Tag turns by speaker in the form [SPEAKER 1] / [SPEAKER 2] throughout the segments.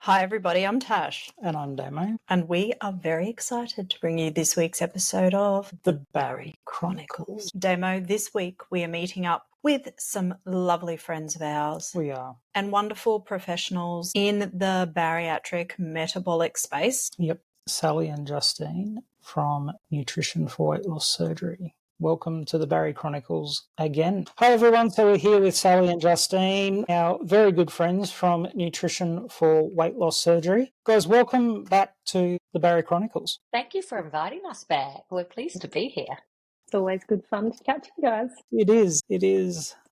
[SPEAKER 1] Hi everybody, I'm Tash.
[SPEAKER 2] And I'm Damo.
[SPEAKER 1] And we are very excited to bring you this week's episode of
[SPEAKER 2] The Bari Chronicles.
[SPEAKER 1] Damo. This week we are meeting up with some lovely friends of ours.
[SPEAKER 2] We are.
[SPEAKER 1] And wonderful professionals in the bariatric metabolic space.
[SPEAKER 2] Yep. Sally and Justine from Nutrition for Weight Loss Surgery. Welcome to the Bari Chronicles again. Hi everyone, so we're here with Sally and Justine, our very good friends from Nutrition for Weight Loss Surgery. Guys, welcome back to the Bari Chronicles.
[SPEAKER 3] Thank you for inviting us back. We're pleased to be here.
[SPEAKER 4] It's always good fun to catch you guys.
[SPEAKER 2] It is.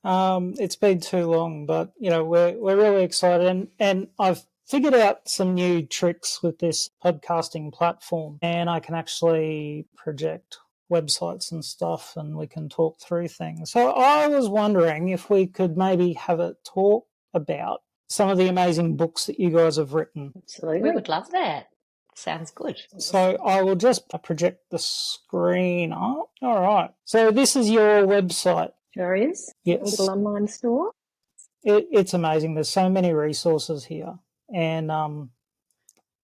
[SPEAKER 2] It's been too long, but we're really excited, and I've figured out some new tricks with this podcasting platform, and I can actually project websites and stuff, and we can talk through things. So I was wondering if we could maybe have a talk about some of the amazing books that you guys have written.
[SPEAKER 4] Absolutely.
[SPEAKER 3] We would love that. Sounds good.
[SPEAKER 2] So I will just project the screen up. All right. So this is your website.
[SPEAKER 4] Sure is.
[SPEAKER 2] Yes.
[SPEAKER 4] A little online store.
[SPEAKER 2] It's amazing. There's so many resources here. And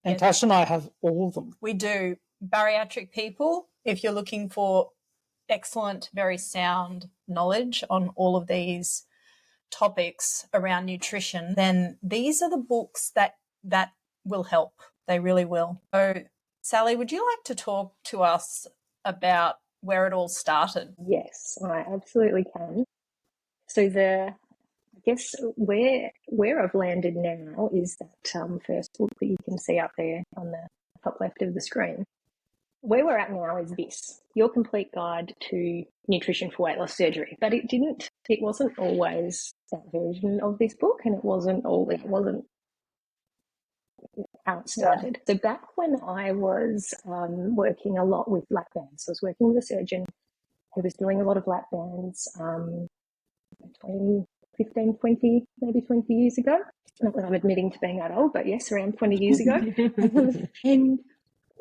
[SPEAKER 2] Tash and I have all of them.
[SPEAKER 1] We do. Bariatric people, if you're looking for excellent, very sound knowledge on all of these topics around nutrition, then these are the books that will help. They really will. So, Sally, would you like to talk to us about where it all started?
[SPEAKER 4] Yes, I absolutely can. So I guess where I've landed now is that first book that you can see up there on the top left of the screen. Where we're at now is this, Your Complete Guide to Nutrition for Weight Loss Surgery. But it wasn't always that version of this book, and it wasn't how it started. Yeah. So back when I was working a lot with lap bands, I was working with a surgeon who was doing a lot of lap bands 15, 20, maybe 20 years ago. Not that I'm admitting to being that old, but yes, around 20 years ago. And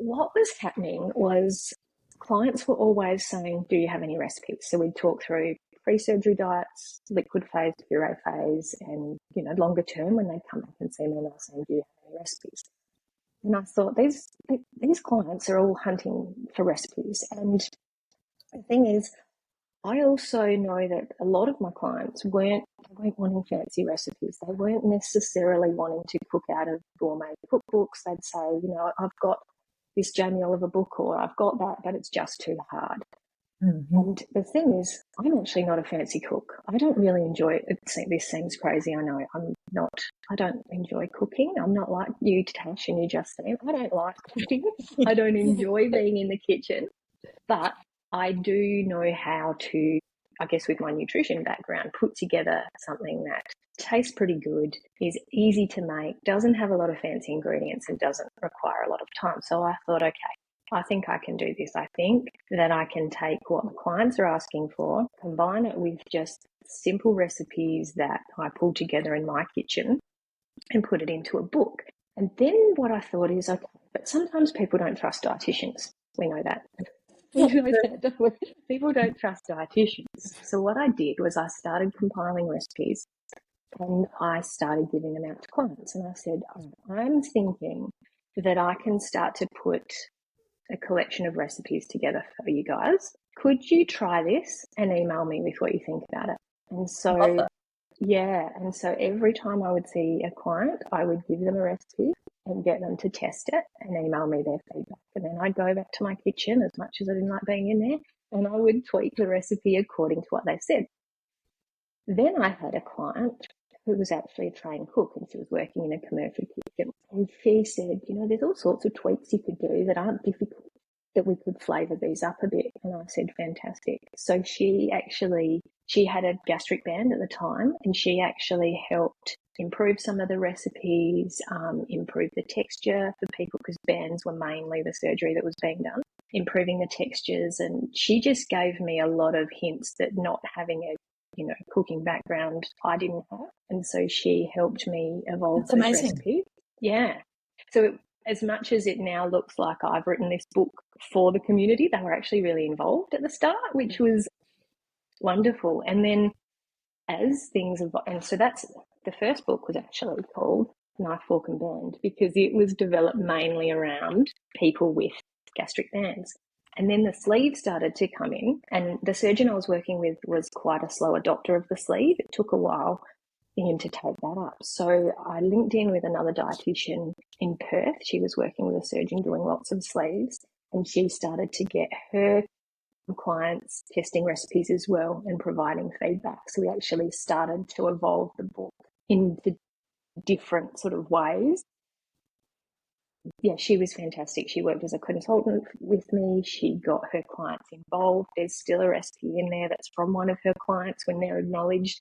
[SPEAKER 4] what was happening was clients were always saying, do you have any recipes? So we'd talk through pre-surgery diets, liquid phase, puree phase, and, longer term when they'd come back and see me and they were saying, do you have any recipes? And I thought, these clients are all hunting for recipes. And the thing is, I also know that a lot of my clients weren't wanting fancy recipes. They weren't necessarily wanting to cook out of gourmet cookbooks. They'd say, I've got this Jamie Oliver book, or I've got that, but it's just too hard. Mm-hmm. And the thing is, I'm actually not a fancy cook. I don't really enjoy it. This seems crazy, I know. I don't enjoy cooking. I'm not like you, Tash, and you, Justine. I don't like cooking. I don't enjoy being in the kitchen. But I do know how to, I guess with my nutrition background, put together something that tastes pretty good, is easy to make, doesn't have a lot of fancy ingredients, and doesn't require a lot of time. So I thought, okay, I think I can do this. I think that I can take what the clients are asking for, combine it with just simple recipes that I pull together in my kitchen, and put it into a book. And then what I thought is, okay, but sometimes people don't trust dietitians. We know that. People don't trust dietitians. So what I did was I started compiling recipes, and I started giving them out to clients. And I said, I'm thinking that I can start to put a collection of recipes together for you guys. Could you try this and email me with what you think about it? And so, and so every time I would see a client, I would give them a recipe and get them to test it and email me their feedback. And then I'd go back to my kitchen, as much as I didn't like being in there, and I would tweak the recipe according to what they said. Then I had a client who was actually a trained cook, and she was working in a commercial kitchen. And she said, there's all sorts of tweaks you could do that aren't difficult, that we could flavour these up a bit. And I said, fantastic. So she had a gastric band at the time, and she actually helped improve some of the recipes, improve the texture for people, because bands were mainly the surgery that was being done, improving the textures. And she just gave me a lot of hints that, not having a cooking background, I didn't have. And so she helped me evolve those recipes. Yeah. So as much as it now looks like I've written this book for the community, they were actually really involved at the start, which was wonderful. And then as things evolved, and so that's the first book was actually called knife, fork and bend, because it was developed mainly around people with gastric bands. And then the sleeve started to come in, and the surgeon I was working with was quite a slow adopter of the sleeve. It took a while for him to take that up. So I linked in with another dietitian in Perth. She was working with a surgeon doing lots of sleeves, and she started to get her clients testing recipes as well and providing feedback. So we actually started to evolve the book into different sort of ways. Yeah, she was fantastic. She worked as a consultant with me. She got her clients involved. There's still a recipe in there that's from one of her clients when they're acknowledged.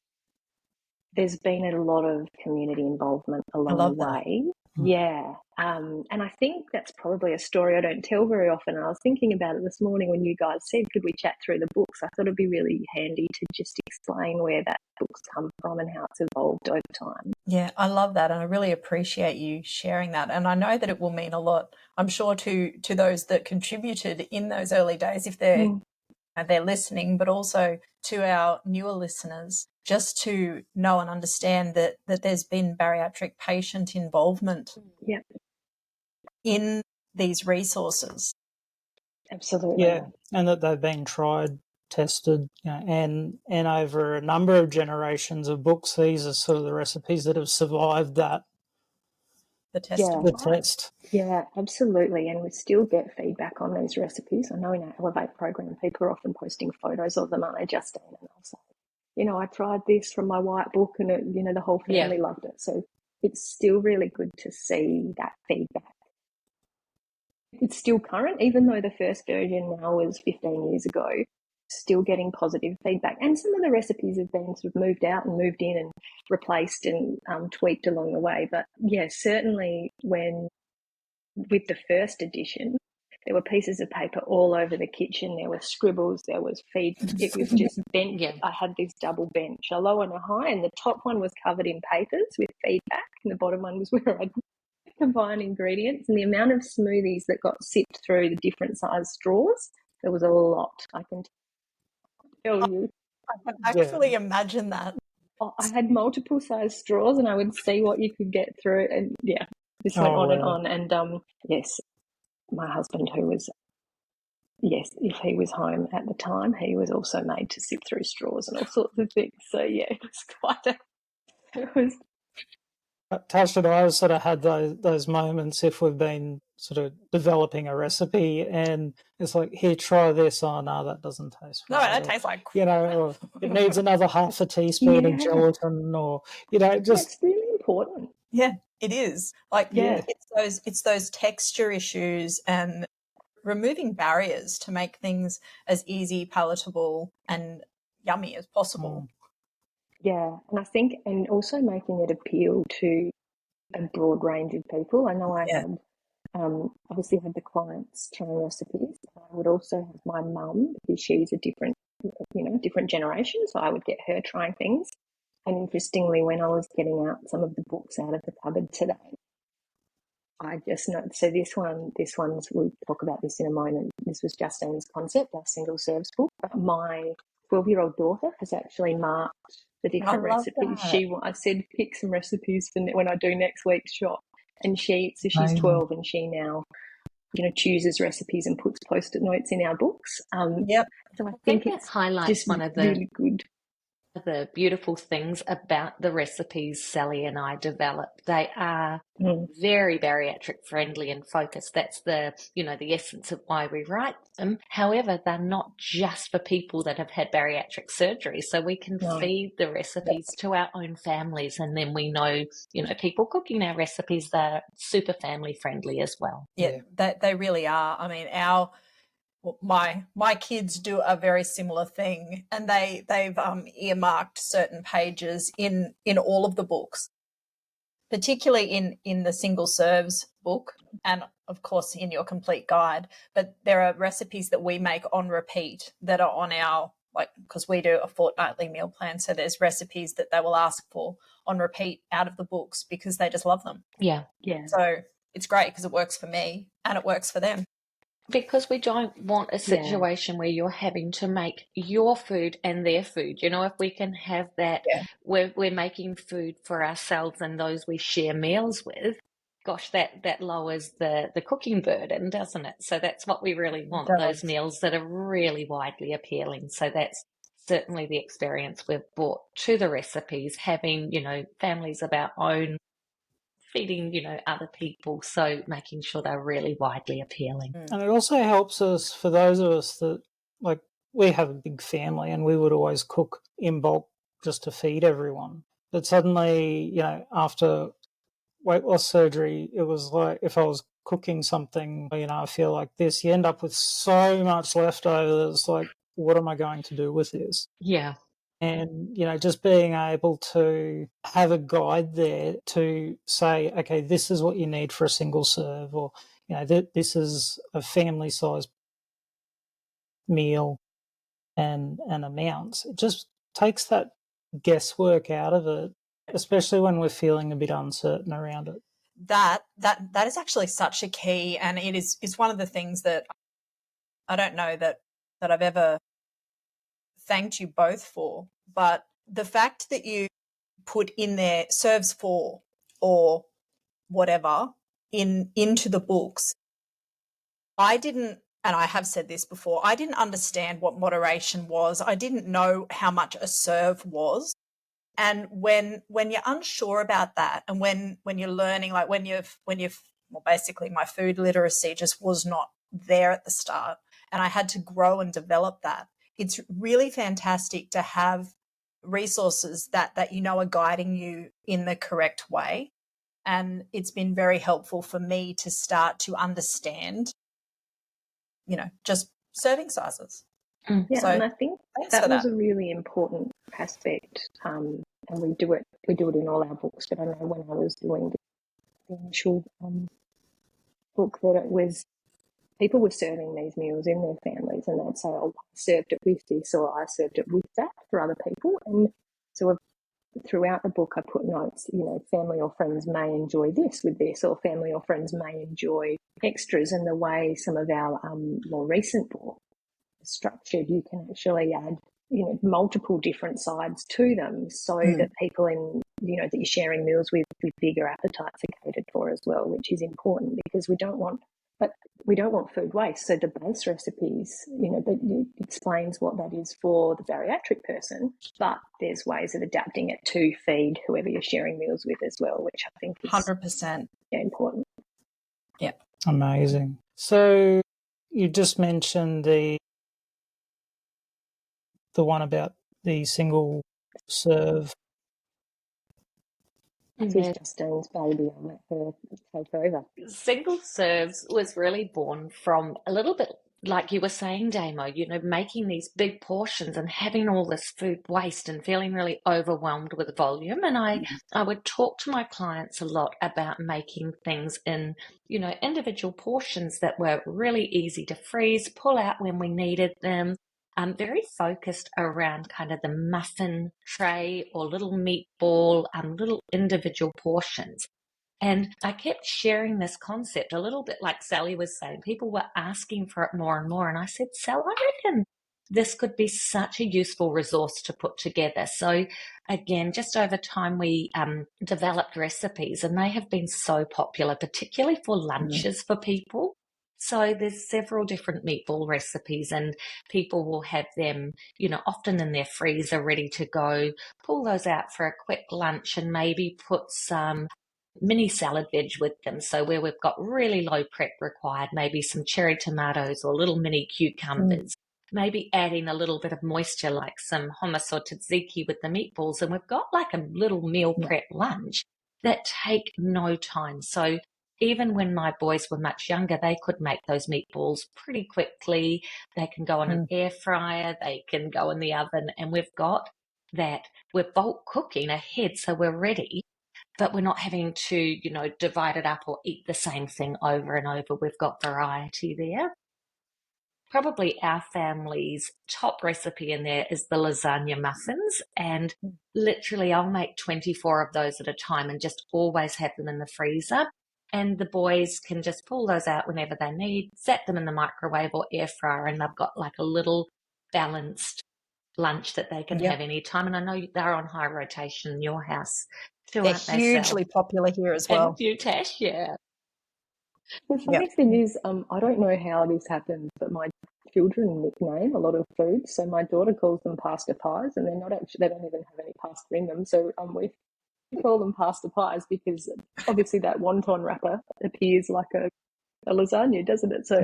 [SPEAKER 4] There's been a lot of community involvement along the way. Yeah. And I think that's probably a story I don't tell very often. I was thinking about it this morning when you guys said, could we chat through the books? I thought it'd be really handy to just explain where that book's come from and how it's evolved over time.
[SPEAKER 1] Yeah, I love that, and I really appreciate you sharing that. And I know that it will mean a lot, I'm sure, to those that contributed in those early days, if they're listening, but also to our newer listeners, just to know and understand that there's been bariatric patient involvement in these resources.
[SPEAKER 4] Absolutely.
[SPEAKER 2] Yeah, and that they've been tried, tested, and over a number of generations of books, these are sort of the recipes that have survived that.
[SPEAKER 1] The test.
[SPEAKER 4] Yeah, absolutely. And we still get feedback on these recipes. I know in our Elevate program, people are often posting photos of them, aren't they, Justine? And they'll say, I tried this from my white book and, the whole family loved it. So it's still really good to see that feedback. It's still current, even though the first version now was 15 years ago, still getting positive feedback. And some of the recipes have been sort of moved out and moved in and replaced and tweaked along the way. But yeah, certainly with the first edition, there were pieces of paper all over the kitchen. There were scribbles, there was feed. It was just bent. I had this double bench, a low and a high, and the top one was covered in papers with feedback, and the bottom one was where I'd combine ingredients. And the amount of smoothies that got sipped through the different size straws, there was a lot, I can tell you.
[SPEAKER 1] I can actually imagine that.
[SPEAKER 4] I had multiple size straws and I would see what you could get through, and this went on and on. And yes, my husband, if he was home at the time, he was also made to sip through straws and all sorts of things. So yeah, it was
[SPEAKER 2] Tash and I sort of had those moments if we've been sort of developing a recipe and it's like, here, try this. Oh, no, that doesn't taste right.
[SPEAKER 1] No, that tastes like
[SPEAKER 2] or it needs another half a teaspoon of gelatin, or just
[SPEAKER 4] it's really important.
[SPEAKER 1] Yeah, it is. It's those texture issues and removing barriers to make things as easy, palatable and yummy as possible.
[SPEAKER 4] Yeah, and I think, and also making it appeal to a broad range of people. I know I had obviously had the clients trying recipes. I would also have my mum, because she's a different generation, so I would get her trying things. And interestingly, when I was getting out some of the books out of the cupboard today, I just noticed, so this one's, we'll talk about this in a moment. This was Justine's concept, our single serves book. But my 12-year-old daughter has actually marked the different recipes. I said, pick some recipes for when I do next week's shop. And she's 12 and she now, chooses recipes and puts Post-it notes in our books.
[SPEAKER 3] So I think it highlights one of the
[SPEAKER 4] really good.
[SPEAKER 3] The beautiful things about the recipes Sally and I developed. They are very bariatric friendly and focused. That's the essence of why we write them. However, they're not just for people that have had bariatric surgery. So we can feed the recipes to our own families. And then we know, people cooking our recipes, they're super family friendly as well.
[SPEAKER 1] Yeah, they really are. I mean, my kids do a very similar thing, and they've earmarked certain pages in all of the books, particularly in the single serves book, and of course in your complete guide. But there are recipes that we make on repeat that are on our, because we do a fortnightly meal plan, so there's recipes that they will ask for on repeat out of the books because they just love them.
[SPEAKER 3] Yeah.
[SPEAKER 1] So it's great because it works for me and it works for them.
[SPEAKER 3] Because we don't want a situation where you're having to make your food and their food. You know, if we can have that,
[SPEAKER 1] Yeah.
[SPEAKER 3] we're making food for ourselves and those we share meals with, gosh, that lowers the cooking burden, doesn't it? So that's what we really want, those meals that are really widely appealing. So that's certainly the experience we've brought to the recipes, having, you know, families of our own, feeding, you know, other people. So making sure they're really widely appealing.
[SPEAKER 2] And it also helps us, for those of us that, like, we have a big family and we would always cook in bulk just to feed everyone. But suddenly, you know, after weight loss surgery, it was like if I was cooking something, you know, I feel like this, you end up with so much leftover that it's like, what am I going to do with this?
[SPEAKER 3] Yeah.
[SPEAKER 2] And, you know, just being able to have a guide there to say, okay, this is what you need for a single serve, or, you know, this is a family size meal and amounts. It just takes that guesswork out of it, especially when we're feeling a bit uncertain around it.
[SPEAKER 1] That is actually such a key, and it is one of the things that I don't know that I've ever thanked you both for, but the fact that you put in there serves for or whatever into the books. I didn't, and I have said this before, I didn't understand what moderation was. I didn't know how much a serve was. And when you're unsure about that, and when you're learning, like when you've well, basically my food literacy just was not there at the start, and I had to grow and develop that. It's really fantastic to have resources that you know are guiding you in the correct way. And it's been very helpful for me to start to understand, you know, just serving sizes.
[SPEAKER 4] Yeah,
[SPEAKER 1] So
[SPEAKER 4] and I think that was a really important aspect, and we do it in all our books. But I know when I was doing the initial book, that it was people were serving these meals in their families, and they'd say, "Oh, I served it with this," or "I served it with that" for other people. And so throughout the book, I put notes. You know, family or friends may enjoy this with this, or family or friends may enjoy extras. And the way some of our more recent books structured, you can actually add, you know, multiple different sides to them, so that people in, you know, that you're sharing meals with bigger appetites are catered for as well, which is important, because we don't want food waste. So the base recipes, you know, but it explains what that is for the bariatric person, but there's ways of adapting it to feed whoever you're sharing meals with as well, which I think is
[SPEAKER 1] 100%.
[SPEAKER 4] important.
[SPEAKER 1] Yeah.
[SPEAKER 2] Amazing. So you just mentioned the one about the single serve.
[SPEAKER 4] This is Justine's baby. I'll let her take over.
[SPEAKER 3] Single serves was really born from a little bit like you were saying, Damo, you know, making these big portions and having all this food waste and feeling really overwhelmed with volume. And I would talk to my clients a lot about making things in, you know, individual portions that were really easy to freeze, pull out when we needed them. Very focused around kind of the muffin tray or little meatball, little individual portions. And I kept sharing this concept a little bit like Sally was saying. People were asking for it more and more. And I said, Sal, I reckon this could be such a useful resource to put together. So again, just over time, we developed recipes, and they have been so popular, particularly for lunches for people. So there's several different meatball recipes, and people will have them, you know, often in their freezer ready to go. Pull those out for a quick lunch and maybe put some mini salad veg with them. So where we've got really low prep required, maybe some cherry tomatoes or little mini cucumbers, maybe adding a little bit of moisture like some hummus or tzatziki with the meatballs. And we've got like a little meal prep lunch that take no time. So even when my boys were much younger, they could make those meatballs pretty quickly. They can go on an air fryer, they can go in the oven, and we've got that. We're bulk cooking ahead, so we're ready, but we're not having to, you know, divide it up or eat the same thing over and over. We've got variety there. Probably our family's top recipe in there is the lasagna muffins, and literally I'll make 24 of those at a time and just always have them in the freezer. and the boys can just pull those out whenever they need, zap them in the microwave or air fryer, and they've got like a little balanced lunch that they can have anytime. And I know they're on high rotation in your house too,
[SPEAKER 1] They're
[SPEAKER 3] aren't they,
[SPEAKER 1] hugely popular here as well.
[SPEAKER 3] And you, Tash, yeah.
[SPEAKER 4] The funny thing is, I don't know how this happens, but my children nickname a lot of foods. So my daughter calls them pasta pies, and they're not actually, they don't even have any pasta in them. So we call them pasta pies because obviously that wonton wrapper appears like a lasagna, doesn't it? So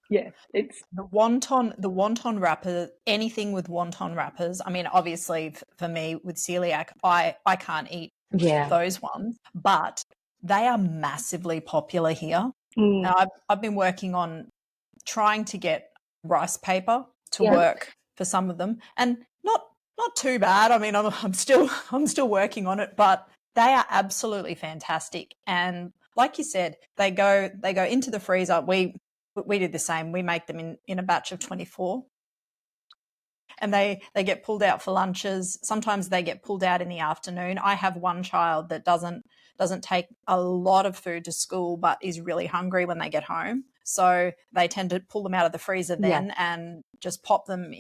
[SPEAKER 4] yeah, it's
[SPEAKER 1] the wonton wrapper, anything with wonton wrappers. I mean, obviously for me with celiac, I can't eat those ones, but they are massively popular here. Now, I've been working on trying to get rice paper to work for some of them, and not too bad. I mean, I'm still working on it, but they are absolutely fantastic. And like you said, they go into the freezer. We did the same. We make them in a batch of 24. And they get pulled out for lunches. Sometimes they get pulled out in the afternoon. I have one child that doesn't take a lot of food to school, but is really hungry when they get home. So they tend to pull them out of the freezer then and just pop them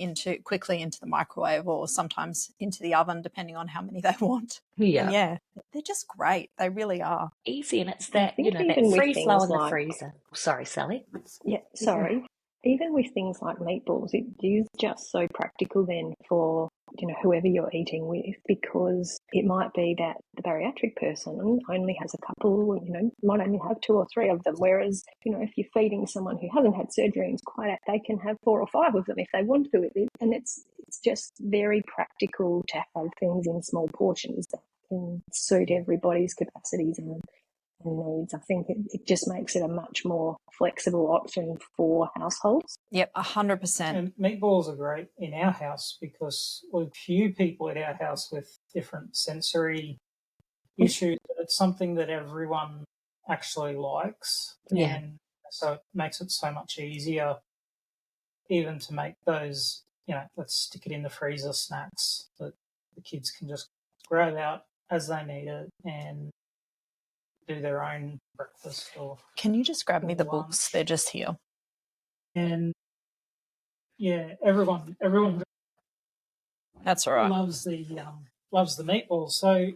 [SPEAKER 1] quickly into the microwave or sometimes into the oven, depending on how many they want. And they're just great. They really are.
[SPEAKER 3] Easy, and it's that, that free flow in the freezer. Sorry, Sally.
[SPEAKER 4] Yeah, sorry. Even with things like meatballs, it is just so practical then for, whoever you're eating with, because it might be that the bariatric person only has a couple, might only have 2 or 3 of them. Whereas, if you're feeding someone who hasn't had surgery and is quite out, they can have 4 or 5 of them if they want to. And it's just very practical to have things in small portions that can suit everybody's capacities and needs. I think it just makes it a much more flexible option for households.
[SPEAKER 1] Yep, 100%.
[SPEAKER 2] And meatballs are great in our house because we're few people at our house with different sensory issues. It's something that everyone actually likes.
[SPEAKER 3] Yeah.
[SPEAKER 2] And so it makes it so much easier even to make those, let's stick it in the freezer snacks that the kids can just grab out as they need it and do their own breakfast. Or
[SPEAKER 1] can you just grab me the
[SPEAKER 2] lunch.
[SPEAKER 1] books? They're just here.
[SPEAKER 2] And everyone
[SPEAKER 1] that's all right.
[SPEAKER 2] loves the meatballs. So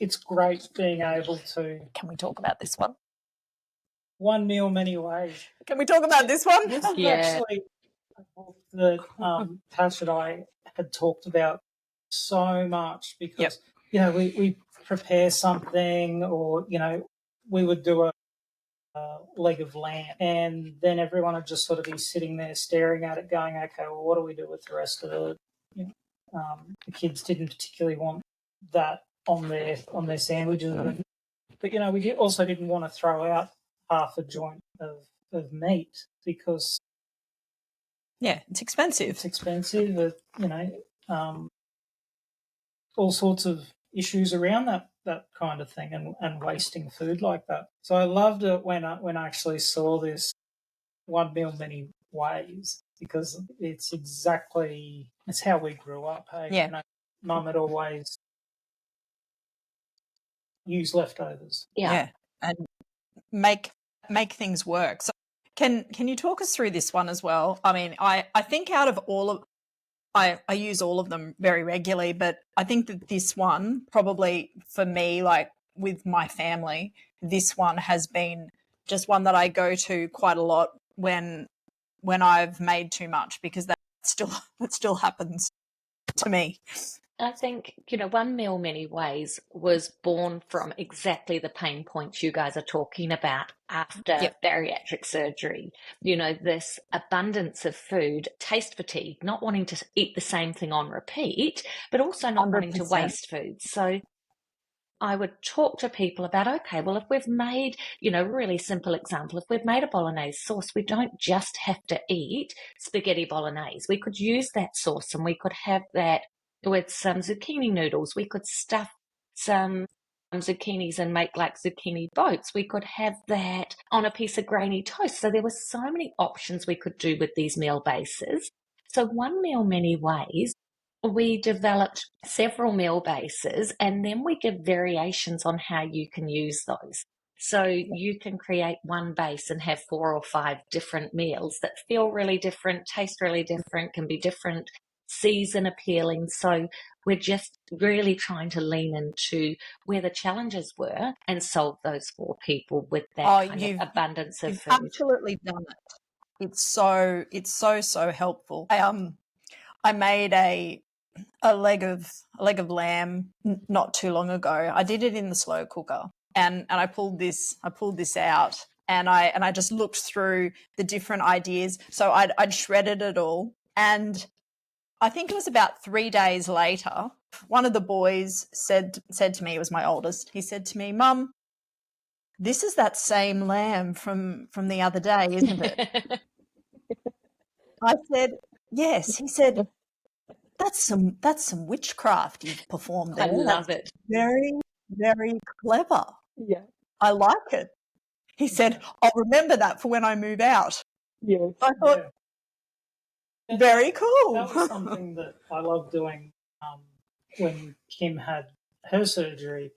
[SPEAKER 2] it's great being able to.
[SPEAKER 1] Can we talk about this one?
[SPEAKER 2] One meal, many ways.
[SPEAKER 1] Can we talk about this one?
[SPEAKER 2] This is actually that Tash and I had talked about so much because we prepare something, or we would do a leg of lamb, and then everyone would just sort of be sitting there staring at it, going, "Okay, well, what do we do with the rest of it?" The kids didn't particularly want that on their sandwiches, but we also didn't want to throw out half a joint of meat because
[SPEAKER 1] it's expensive.
[SPEAKER 2] It's expensive. All sorts of issues around that kind of thing, and wasting food like that. So I loved it when I actually saw this one meal many ways, because it's how we grew up. Hey, Mum had always used leftovers.
[SPEAKER 1] Yeah, and make things work. So can you talk us through this one as well? I mean, I think out of all of I use all of them very regularly, but I think that this one probably for me, like with my family, this one has been just one that I go to quite a lot when I've made too much, because that still happens to me.
[SPEAKER 3] I think, one meal, many ways was born from exactly the pain points you guys are talking about after bariatric surgery. This abundance of food, taste fatigue, not wanting to eat the same thing on repeat, but also not
[SPEAKER 1] 100%.
[SPEAKER 3] wanting to waste food. So I would talk to people about, okay, well, if we've made, really simple example, if we've made a bolognese sauce, we don't just have to eat spaghetti bolognese. We could use that sauce and we could have that with some zucchini noodles. We could stuff some zucchinis and make like zucchini boats. We could have that on a piece of grainy toast. So there were so many options we could do with these meal bases. So one meal, many ways we developed several meal bases, and then we give variations on how you can use those. So you can create one base and have 4 or 5 different meals that feel really different, taste really different, can be different, season appealing. So we're just really trying to lean into where the challenges were and solve those for people with that kind of abundance of food.
[SPEAKER 1] Absolutely done it. It's so helpful. I made a leg of lamb not too long ago. I did it in the slow cooker, and I pulled this out, and I just looked through the different ideas. So I'd shredded it all, and I think it was about 3 days later, one of the boys said to me, it was my oldest, he said to me, "Mum, this is that same lamb from the other day, isn't it?" I said, "Yes." He said, That's some witchcraft you've performed there.
[SPEAKER 3] I love it.
[SPEAKER 1] Very, very clever.
[SPEAKER 4] Yeah.
[SPEAKER 1] I like it. He said, "I'll remember that for when I move out."
[SPEAKER 4] Yes.
[SPEAKER 1] I thought, very cool.
[SPEAKER 2] That was something that I loved doing when Kim had her surgery.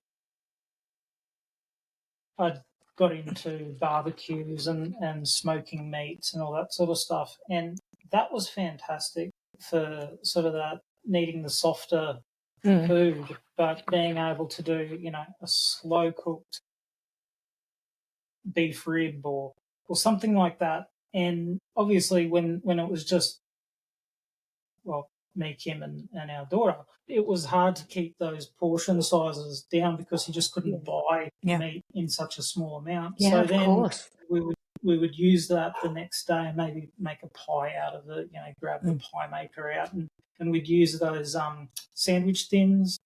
[SPEAKER 2] I got into barbecues and smoking meats and all that sort of stuff. And that was fantastic for sort of that needing the softer food, but being able to do, a slow cooked beef rib or something like that. And obviously when it was just, well, me, Kim, and our daughter, it was hard to keep those portion sizes down because you just couldn't buy meat in such a small amount.
[SPEAKER 3] Yeah,
[SPEAKER 2] so
[SPEAKER 3] of
[SPEAKER 2] then
[SPEAKER 3] course.
[SPEAKER 2] we would use that the next day and maybe make a pie out of it, grab the pie maker out and we'd use those sandwich tins.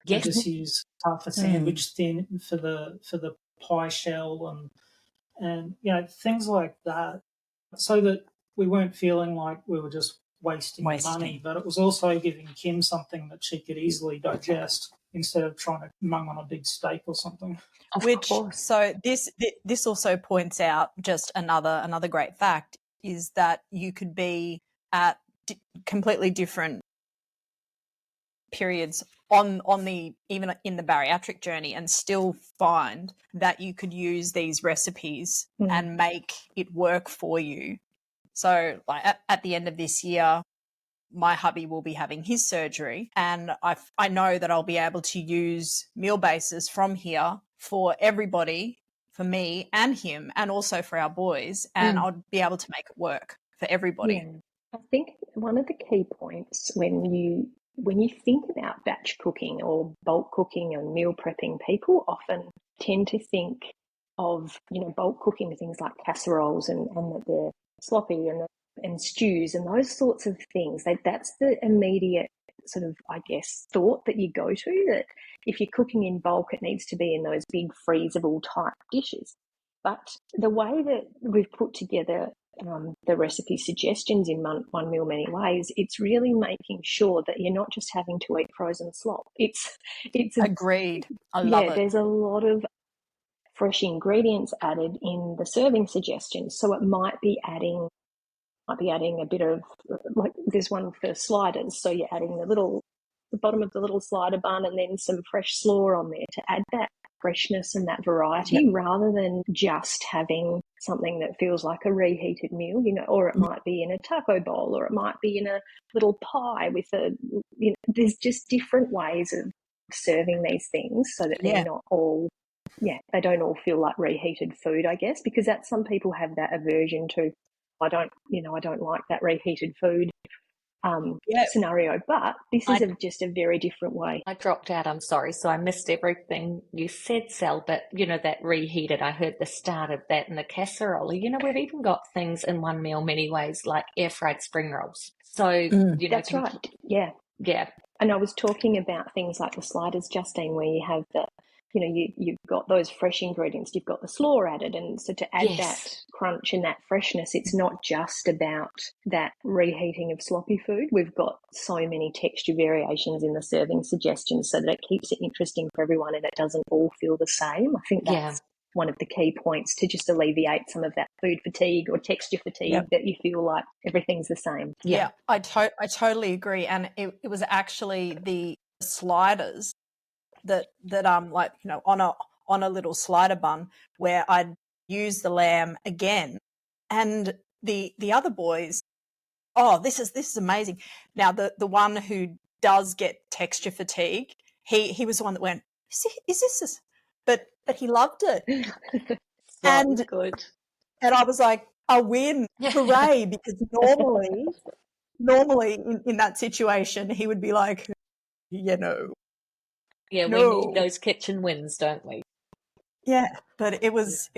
[SPEAKER 3] Yes.
[SPEAKER 2] Just use half a sandwich tin for the pie shell and things like that, so that we weren't feeling like we were just wasting money, but it was also giving Kim something that she could easily digest instead of trying to mung on a big steak or something.
[SPEAKER 1] So this also points out just another great fact is that you could be at completely different periods on the even in the bariatric journey and still find that you could use these recipes and make it work for you. So like at the end of this year, my hubby will be having his surgery, and I know that I'll be able to use meal bases from here for everybody, for me and him, and also for our boys, and I'll be able to make it work for everybody.
[SPEAKER 4] Yeah. I think one of the key points when you think about batch cooking or bulk cooking and meal prepping, people often tend to think of bulk cooking things like casseroles and that they're sloppy and stews and those sorts of things. That's the immediate sort of, I guess, thought that you go to, that if you're cooking in bulk, it needs to be in those big freezable type dishes. But the way that we've put together the recipe suggestions in one meal many ways, it's really making sure that you're not just having to eat frozen slop. It's
[SPEAKER 1] agreed. I love it.
[SPEAKER 4] There's a lot of fresh ingredients added in the serving suggestions, so it might be adding a bit of, like there's one for sliders, so you're adding the bottom of the little slider bun and then some fresh slaw on there to add that freshness and that variety, rather than just having something that feels like a reheated meal, or it might be in a taco bowl, or it might be in a little pie with there's just different ways of serving these things so that they're not all, they don't all feel like reheated food, I guess, because some people have that aversion to, I don't like that reheated food scenario, but this is just a very different way.
[SPEAKER 3] I dropped out, I'm sorry, so I missed everything you said, Sal, but that reheated, I heard the start of that in the casserole. We've even got things in one meal many ways, like air fried spring rolls. So,
[SPEAKER 4] that's right. Yeah. And I was talking about things like the sliders, Justine, where you have the, you've got those fresh ingredients, you've got the slaw added, and so to add that crunch and that freshness, it's not just about that reheating of sloppy food. We've got so many texture variations in the serving suggestions so that it keeps it interesting for everyone and it doesn't all feel the same. I think one of the key points to just alleviate some of that food fatigue or texture fatigue that you feel like everything's the same.
[SPEAKER 1] Yeah, I totally agree. And it was actually the sliders that like, you know, on a little slider bun where I'd use the lamb again, and the other boys, oh, this is amazing. Now the one who does get texture fatigue, he was the one that went, is this? But he loved it.
[SPEAKER 3] So good.
[SPEAKER 1] And I was like, a win, hooray, because normally in that situation, he would be like, you know.
[SPEAKER 3] Yeah,
[SPEAKER 1] no.
[SPEAKER 3] We need those kitchen wins, don't we?
[SPEAKER 1] Yeah, but it was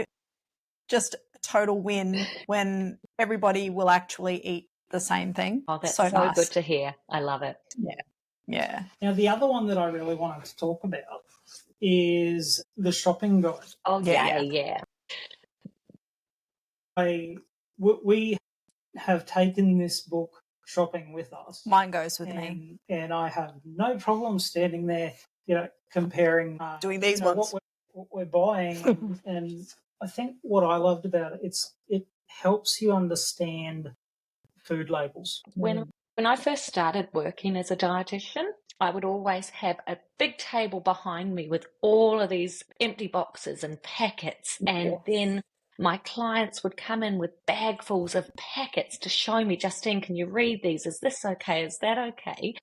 [SPEAKER 1] just a total win when everybody will actually eat the same thing.
[SPEAKER 3] Oh, that's
[SPEAKER 1] so nice.
[SPEAKER 3] Good to hear. I love it.
[SPEAKER 1] Yeah.
[SPEAKER 2] Now, the other one that I really wanted to talk about is the shopping guide.
[SPEAKER 3] Oh, yeah.
[SPEAKER 2] We have taken this book shopping with us.
[SPEAKER 1] Mine goes with me.
[SPEAKER 2] And I have no problem standing there, you know, comparing
[SPEAKER 1] doing these ones.
[SPEAKER 2] What we're buying. And I think what I loved about it, it helps you understand food labels.
[SPEAKER 3] When I first started working as a dietitian, I would always have a big table behind me with all of these empty boxes and packets, and then my clients would come in with bagfuls of packets to show me, Justine, can you read these? Is this okay? Is that okay?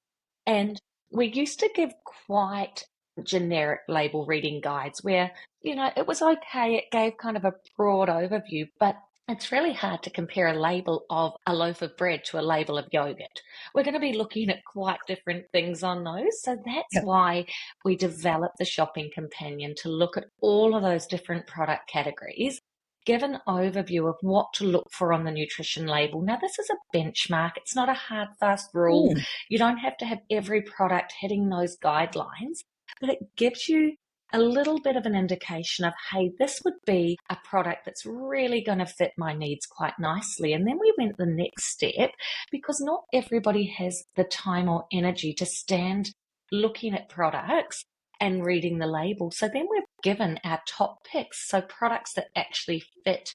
[SPEAKER 3] And we used to give quite generic label reading guides where, you know, it was okay. It gave kind of a broad overview, but it's really hard to compare a label of a loaf of bread to a label of yogurt. We're going to be looking at quite different things on those. So that's why we developed the shopping companion, to look at all of those different product categories, give an overview of what to look for on the nutrition label. Now, this is a benchmark. It's not a hard, fast rule. You don't have to have every product hitting those guidelines, but it gives you a little bit of an indication of, hey, this would be a product that's really going to fit my needs quite nicely. And then we went the next step, because not everybody has the time or energy to stand looking at products and reading the label. So then we've given our top picks, so products that actually fit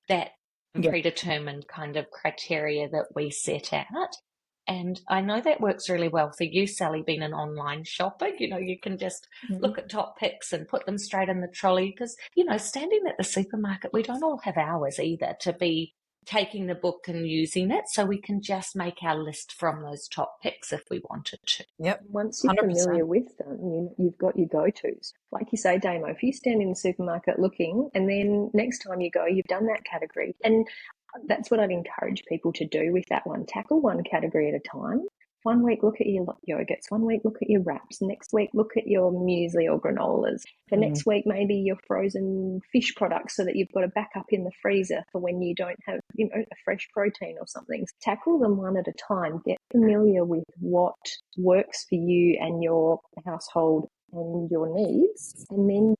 [SPEAKER 3] that predetermined kind of criteria that we set out. And I know that works really well for you, Sally, being an online shopper. You know, you can just look at top picks and put them straight in the trolley, because, you know, standing at the supermarket, we don't all have hours either to be taking the book and using it. So we can just make our list from those top picks if we wanted to.
[SPEAKER 1] Yep.
[SPEAKER 4] Once you're
[SPEAKER 1] 100%.
[SPEAKER 4] familiar with them, you've got your go-tos. Like you say, Damo, if you stand in the supermarket looking, and then next time you go, you've done that category. And that's what I'd encourage people to do with that one. Tackle one category at a time. 1 week, look at your yogurts. 1 week, look at your wraps. Next week, look at your muesli or granolas. The next week, maybe your frozen fish products, so that you've got a backup in the freezer for when you don't have, you know, a fresh protein or something. Tackle them one at a time. Get familiar with what works for you and your household and your needs. And then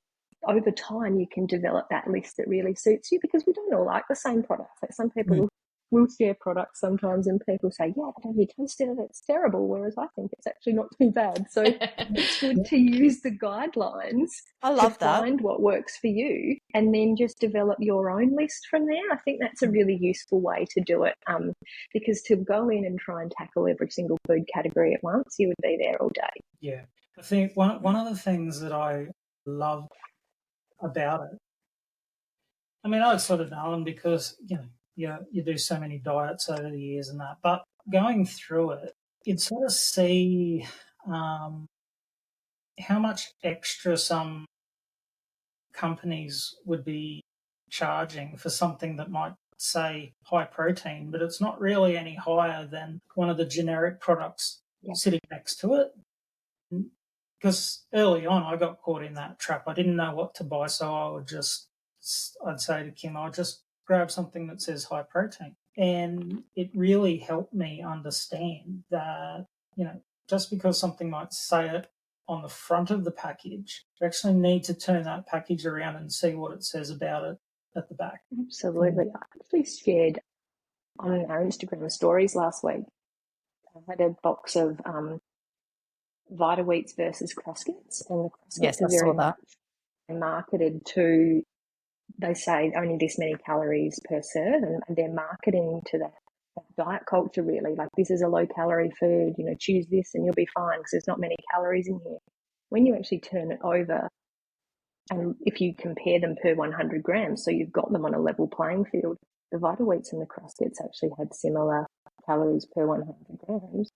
[SPEAKER 4] over time, you can develop that list that really suits you, because we don't all like the same products. Like, some people will share products sometimes and people say, yeah, but have you tasted it? It's terrible. Whereas I think it's actually not too bad. So it's good to use the guidelines to find what works for you, and then just develop your own list from there. I think that's a really useful way to do it, because to go in and try and tackle every single food category at once, you would be there all day.
[SPEAKER 2] Yeah. I think one of the things that I love about it, I mean, I've sort of known, because, you know, you do so many diets over the years and that, but going through it, you'd sort of see how much extra some companies would be charging for something that might say high protein, but it's not really any higher than one of the generic products sitting next to it. Because early on, I got caught in that trap. I didn't know what to buy, so I'd say to Kim, I'll just grab something that says high protein. And it really helped me understand that, you know, just because something might say it on the front of the package, you actually need to turn that package around and see what it says about it at the back.
[SPEAKER 4] Absolutely. I actually shared on our Instagram stories last week. I had a box of Vita Wheats versus Crosscuts, and the Crosscuts are very much marketed to they say only this many calories per serve, and they're marketing to that diet culture, really. Like, this is a low-calorie food, choose this and you'll be fine because there's not many calories in here. When you actually turn it over, and if you compare them per 100 grams, so you've got them on a level playing field, the Vita Wheats and the Cruscets actually had similar calories per 100 grams.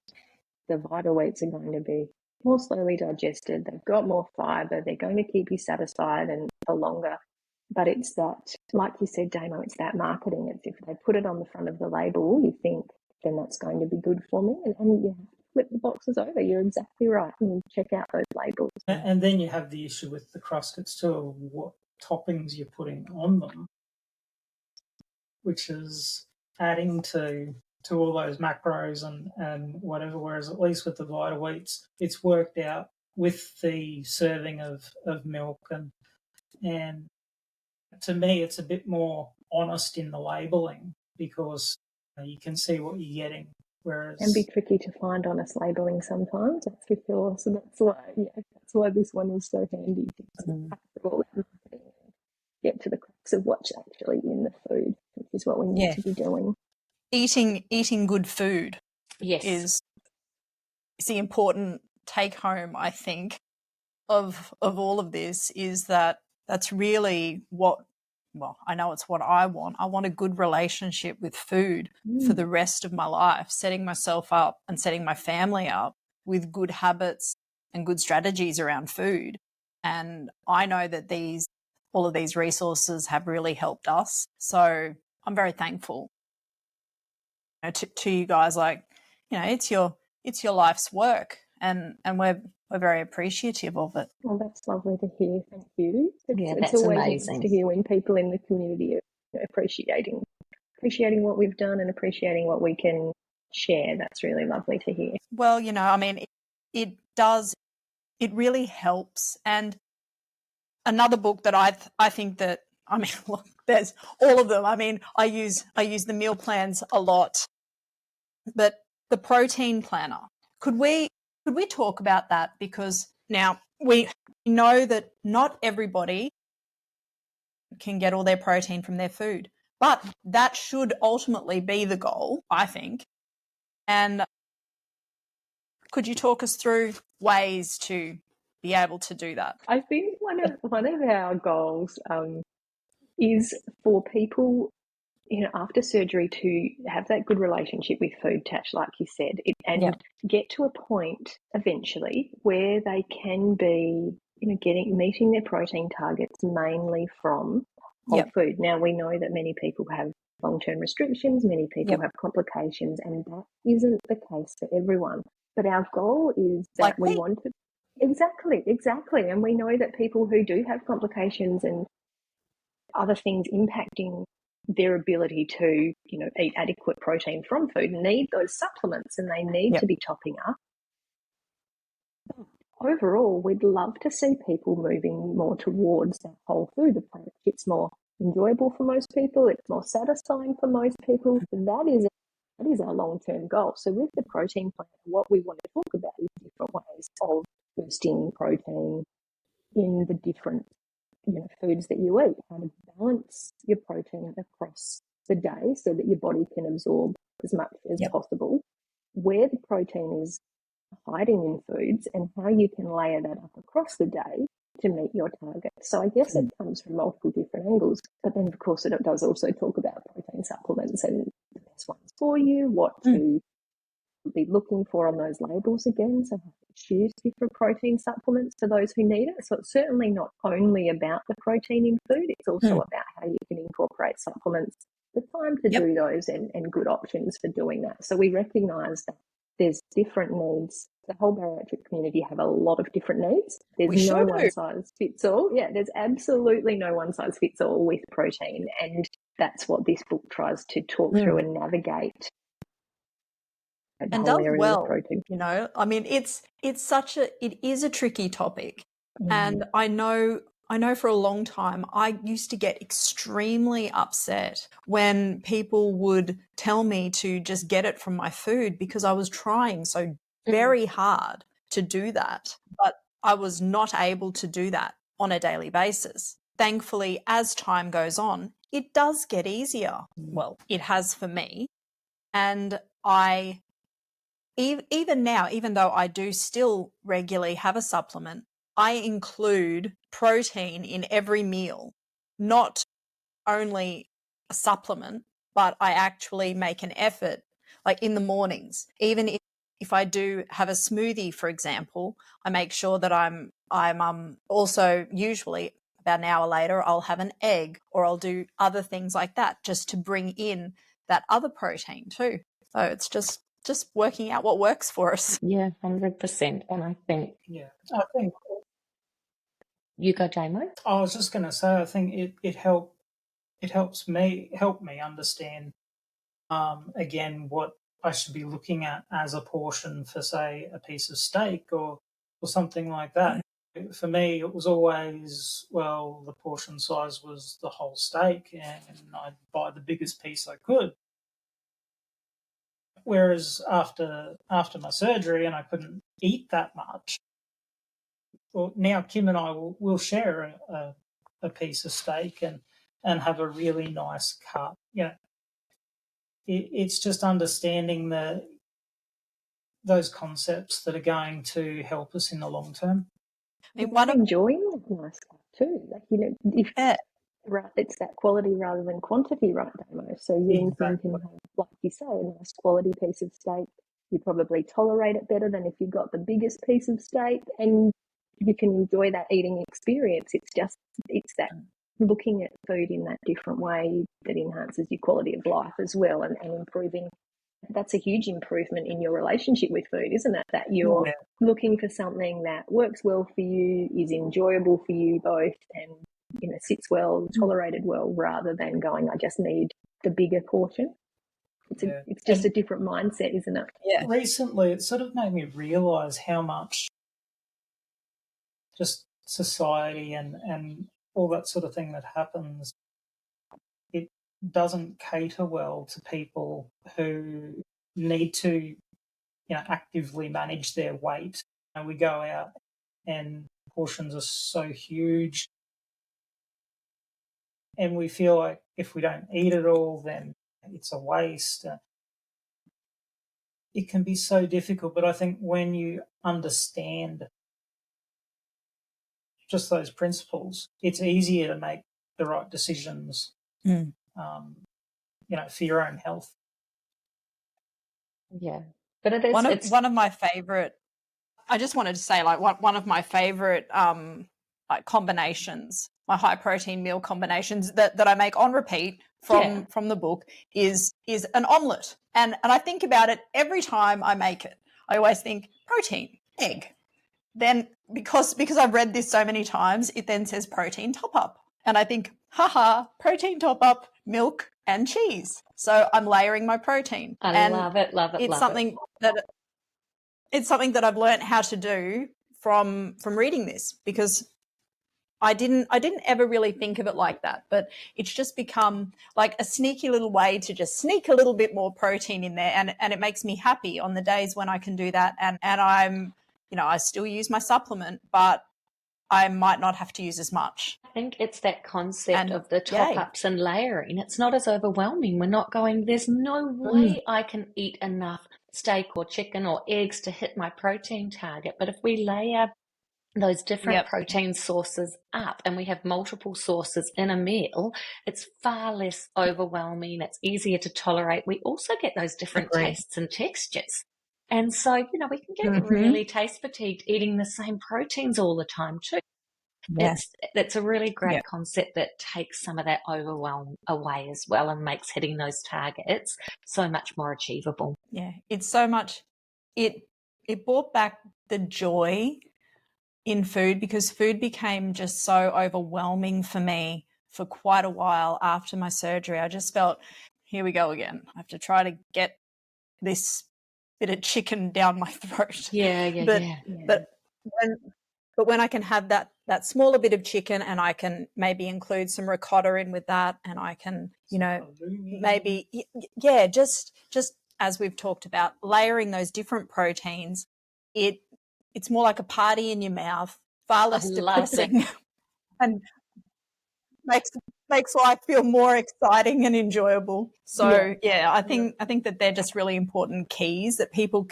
[SPEAKER 4] The Vita Wheats are going to be more slowly digested. They've got more fibre. They're going to keep you satisfied and for longer. But it's that, like you said, Damo, it's that marketing. It's if they put it on the front of the label, you think, then that's going to be good for me. And you have to flip the boxes over. You're exactly right. And check out those labels.
[SPEAKER 2] And then you have the issue with the Cruscets too, of what toppings you're putting on them, which is adding to all those macros and whatever, whereas at least with the Vita Wheats, it's worked out with the serving of milk. And to me, it's a bit more honest in the labelling because you can see what you're getting. Whereas,
[SPEAKER 4] and be tricky to find honest labelling sometimes, that's for sure. So that's why this one is so handy to cut through all that marketing and get to the crux of what's actually in the food, which is what we need to be doing.
[SPEAKER 1] Eating good food
[SPEAKER 3] Yes.
[SPEAKER 1] is the important take home, I think, of all of this, is that's really what, well, I know it's what I want. I want a good relationship with food for the rest of my life, setting myself up and setting my family up with good habits and good strategies around food. And I know that all of these resources have really helped us. So I'm very thankful to you guys. Like, it's your life's work, and we're very appreciative of it.
[SPEAKER 4] Well, that's lovely to hear. Thank you.
[SPEAKER 3] That's
[SPEAKER 4] always
[SPEAKER 3] amazing
[SPEAKER 4] nice to hear when people in the community are appreciating what we've done and appreciating what we can share. That's really lovely to hear.
[SPEAKER 1] Well, I mean, it does. It really helps. And another book that I think that, I mean, look, there's all of them. I mean, I use the meal plans a lot, but the protein planner. Could we talk about that? Because now we know that not everybody can get all their protein from their food, but that should ultimately be the goal, I think. And could you talk us through ways to be able to do that?
[SPEAKER 4] I think one of our goals is for people, after surgery, to have that good relationship with food, Tash, like you said, and get to a point eventually where they can be, meeting their protein targets mainly from whole food. Now, we know that many people have long-term restrictions, many people have complications, and that isn't the case for everyone. But our goal is that we want to... Exactly. And we know that people who do have complications and other things impacting their ability to, eat adequate protein from food need those supplements, and they need to be topping up. Overall, we'd love to see people moving more towards that whole food approach. It's more enjoyable for most people. It's more satisfying for most people. That is our long-term goal. So with the protein plan, what we want to talk about is different ways of boosting protein in the different foods that you eat, how to balance your protein across the day so that your body can absorb as much as possible, where the protein is hiding in foods, and how you can layer that up across the day to meet your target. So I guess it comes from multiple different angles, but then of course it does also talk about protein supplements and the best ones for you, what to be looking for on those labels again, so how to choose different protein supplements for those who need it. So it's certainly not only about the protein in food, it's also about how you can incorporate supplements, the time to do those, and good options for doing that. So we recognise that there's different needs. The whole bariatric community have a lot of different needs. There's no one size fits all. Yeah, there's absolutely no one size fits all with protein, and that's what this book tries to talk through and navigate.
[SPEAKER 1] And does well, I mean, it is a tricky topic. And I know for a long time, I used to get extremely upset when people would tell me to just get it from my food, because I was trying so very hard to do that, but I was not able to do that on a daily basis. thankfully, as time goes on, it does get easier. Well, it has for me. And I, even now, even though I do still regularly have a supplement, I include protein in every meal, not only a supplement, but I actually make an effort, like in the mornings. Even if I do have a smoothie, for example, I make sure that I'm also usually about an hour later, I'll have an egg or I'll do other things like that just to bring in that other protein too. So it's just working out what works for us.
[SPEAKER 3] Yeah, 100%. And I think
[SPEAKER 2] I think
[SPEAKER 3] you go, Damo.
[SPEAKER 2] I was just going to say, I think it helps me understand again what I should be looking at as a portion for, say, a piece of steak or something like that. For me, it was always, well, the portion size was the whole steak, and I'd buy the biggest piece I could. Whereas after my surgery, and I couldn't eat that much, well, now Kim and I will share a piece of steak and have a really nice cut. It's just understanding those concepts that are going to help us in the long term.
[SPEAKER 1] I mean,
[SPEAKER 4] enjoying that nice cut too. Like, if it's that quality rather than quantity, right, Damo? So you can have, like you say, a nice quality piece of steak. You probably tolerate it better than if you got the biggest piece of steak, and you can enjoy that eating experience. It's that looking at food in that different way that enhances your quality of life as well, and improving. That's a huge improvement in your relationship with food, isn't it? That you're looking for something that works well for you, is enjoyable for you both, and sits well, tolerated well, rather than going, I just need the bigger portion. It's just a different mindset, isn't it?
[SPEAKER 1] Yeah.
[SPEAKER 2] Recently, it sort of made me realise how much just society and all that sort of thing that happens, it doesn't cater well to people who need to actively manage their weight. We go out and portions are so huge, and we feel like if we don't eat it all, then it's a waste. It can be so difficult, but I think when you understand just those principles, it's easier to make the right decisions, for your own health.
[SPEAKER 3] Yeah, but it is
[SPEAKER 1] one of my favorite. I just wanted to say, like, one of my favorite like combinations, my high protein meal combinations that I make on repeat from the book is an omelette, and I think about it every time I make it. I always think protein, egg. Then because I've read this so many times, it then says protein top up, and I think, haha, protein top up, milk and cheese. So I'm layering my protein.
[SPEAKER 3] I love it.
[SPEAKER 1] It's something that I've learned how to do from reading this, because I didn't ever really think of it like that, but it's just become like a sneaky little way to just sneak a little bit more protein in there, and it makes me happy on the days when I can do that, and I'm, I still use my supplement, but I might not have to use as much.
[SPEAKER 3] I think it's that concept of the top-ups and layering. It's not as overwhelming. We're not going, there's no way I can eat enough steak or chicken or eggs to hit my protein target. But if we layer those different protein sources up, and we have multiple sources in a meal, it's far less overwhelming. It's easier to tolerate. We also get those different tastes and textures. And so, we can get really taste fatigued eating the same proteins all the time too. Yes. It's a really great concept that takes some of that overwhelm away as well, and makes hitting those targets so much more achievable.
[SPEAKER 1] Yeah, it's so much, it brought back the joy in food, because food became just so overwhelming for me for quite a while after my surgery. I just felt, here we go again. I have to try to get this bit of chicken down my throat. But when I can have that smaller bit of chicken, and I can maybe include some ricotta in with that, and I can, maybe, just as we've talked about, layering those different proteins, it's more like a party in your mouth, far less depressing. And makes life feel more exciting and enjoyable. So I think that they're just really important keys that people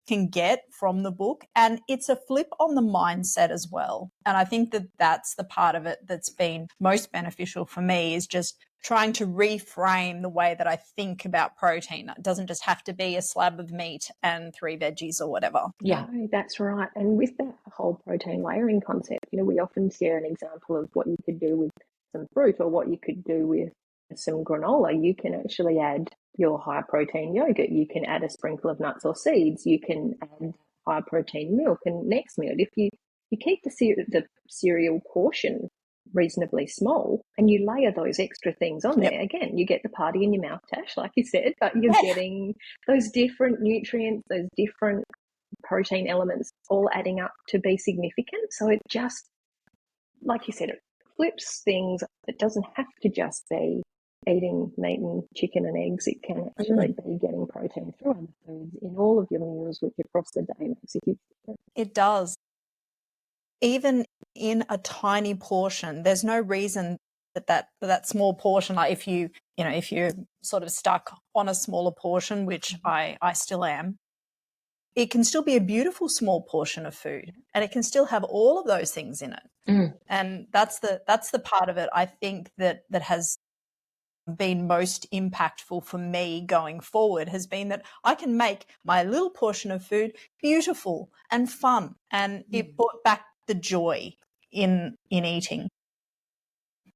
[SPEAKER 1] can get from the book, and it's a flip on the mindset as well. And I think that that's the part of it that's been most beneficial for me, is just trying to reframe the way that I think about protein. It doesn't just have to be a slab of meat and 3 veggies or whatever.
[SPEAKER 3] Yeah,
[SPEAKER 4] no, that's right. And with that whole protein layering concept, we often share an example of what you could do with some fruit or what you could do with some granola. You can actually add your high protein yogurt. You can add a sprinkle of nuts or seeds. You can add high protein milk and next meal. If you keep the cereal portion reasonably small and you layer those extra things on there, again, you get the party in your mouth, Tash, like you said, but you're getting those different nutrients, those different protein elements all adding up to be significant. So it just, like you said, it flips things. It doesn't have to just be eating meat and chicken and eggs. It can actually be getting protein through other foods in all of your meals, which across the day makes a huge difference.
[SPEAKER 1] It does. Even in a tiny portion, there's no reason that small portion, like if you're sort of stuck on a smaller portion, which I still am, it can still be a beautiful small portion of food, and it can still have all of those things in it. And that's the part of it I think that has been most impactful for me going forward, has been that I can make my little portion of food beautiful and fun, and it brought back the joy in eating.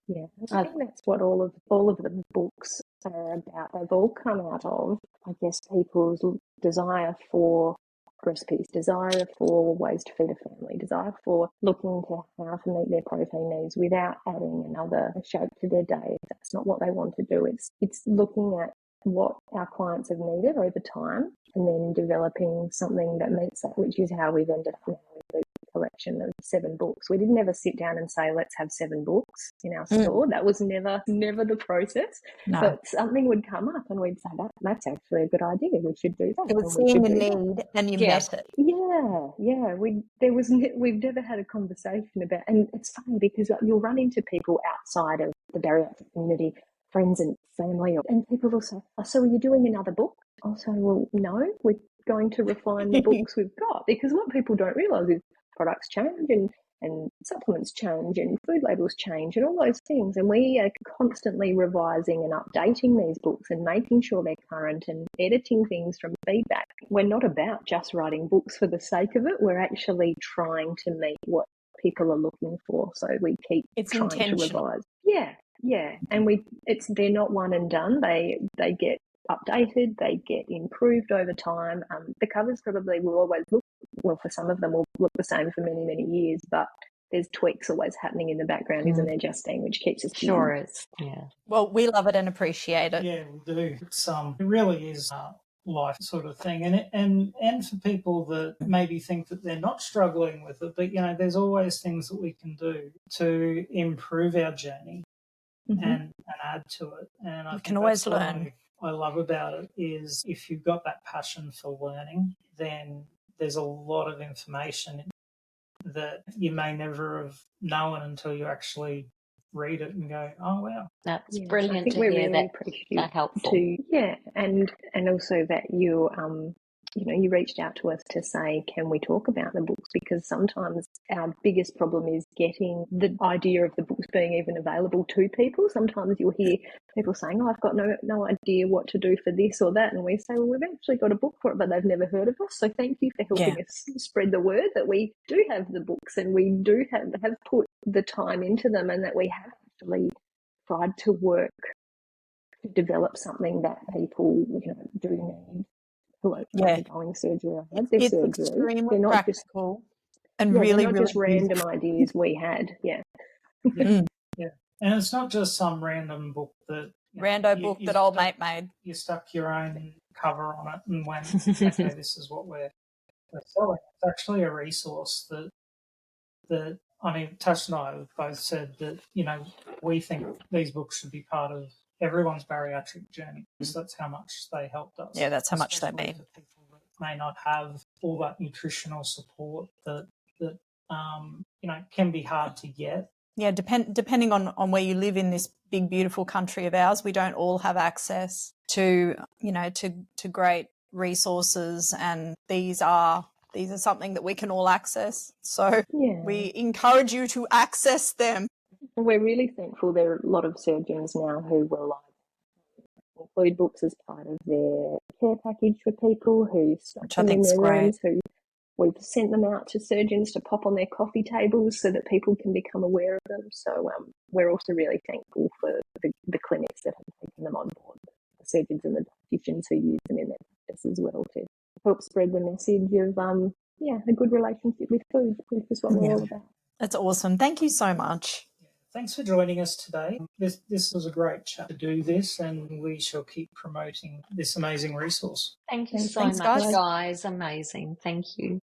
[SPEAKER 4] Yeah, I think that's what all of the books are about. They've all come out of, I guess, people's desire for recipes, desire for ways to feed a family, desire for looking to how to meet their protein needs without adding another shape to their day. If that's not what they want to do. It's looking at what our clients have needed over time and then developing something that meets that, which is how we've ended up now with the collection of 7 books. We didn't ever sit down and say, let's have 7 books in our store. That was never the process.
[SPEAKER 1] No.
[SPEAKER 4] But something would come up and we'd say, that's actually a good idea. We should do that.
[SPEAKER 1] It was seeing a need and you met it.
[SPEAKER 4] Yeah. We've never had a conversation about, and it's funny because you'll run into people outside of the bariatric community, friends and family, and people will say, oh, so are you doing another book? I'll say, well, no, we're going to refine the books we've got, because what people don't realise is products change and supplements change and food labels change and all those things. And we are constantly revising and updating these books and making sure they're current and editing things from feedback. We're not about just writing books for the sake of it. We're actually trying to meet what people are looking for. So we keep trying to revise. Yeah. And they're not one and done. They get updated, they get improved over time. The covers probably will always look, well, for some of them will look the same for many, many years, but there's tweaks always happening in the background, isn't there, Justine, which keeps us busy.
[SPEAKER 3] Sure is. Yeah.
[SPEAKER 1] Well, we love it and appreciate it.
[SPEAKER 2] Yeah, we do. It really is a life sort of thing, and for people that maybe think that they're not struggling with it, but there's always things that we can do to improve our journey and add to it. And I
[SPEAKER 1] can always learn.
[SPEAKER 2] I love about it is if you've got that passion for learning, then there's a lot of information that you may never have known until you actually read it and go, oh, wow.
[SPEAKER 3] That's brilliant.
[SPEAKER 4] I think
[SPEAKER 3] to
[SPEAKER 4] we're
[SPEAKER 3] hear
[SPEAKER 4] really
[SPEAKER 3] that helpful.
[SPEAKER 4] And also that you you reached out to us to say, can we talk about the books? Because sometimes our biggest problem is getting the idea of the books being even available to people. Sometimes you'll hear people saying, oh, I've got no idea what to do for this or that. And we say, well, we've actually got a book for it, but they've never heard of us. So thank you for helping us spread the word that we do have the books and we do have put the time into them, and that we have actually tried to work to develop something that people do need, who are undergoing surgery or had their surgery.
[SPEAKER 1] Extremely
[SPEAKER 4] they're not
[SPEAKER 1] practical
[SPEAKER 4] and
[SPEAKER 1] really,
[SPEAKER 4] not
[SPEAKER 1] really
[SPEAKER 4] just random ideas we had.
[SPEAKER 2] Yeah. And it's not just some random book that
[SPEAKER 1] that old mate made.
[SPEAKER 2] You stuck your own cover on it and went, okay, this is what we're selling. It's actually a resource that I mean, Tash and I have both said that, we think these books should be part of everyone's bariatric journey, because that's how much they helped us.
[SPEAKER 1] Yeah, that's how much they mean.
[SPEAKER 2] For people that may not have all that nutritional support that can be hard to get.
[SPEAKER 1] depending on where you live in this big, beautiful country of ours, we don't all have access to, to great resources, and these are something that we can all access. So we encourage you to access them.
[SPEAKER 4] We're really thankful there are a lot of surgeons now who will include books as part of their care package for people who stock them in their rooms, who we've sent them out to surgeons to pop on their coffee tables so that people can become aware of them. So we're also really thankful for the clinics that have taken them on board, the surgeons and the dietitians who use them in their practice as well, to help spread the message of a good relationship with food, which is what we're all about.
[SPEAKER 1] That's awesome. Thank you so much.
[SPEAKER 2] Thanks for joining us today. This was a great chat to do this, and we shall keep promoting this amazing resource.
[SPEAKER 3] Thank you so much, guys. Amazing. Thank you.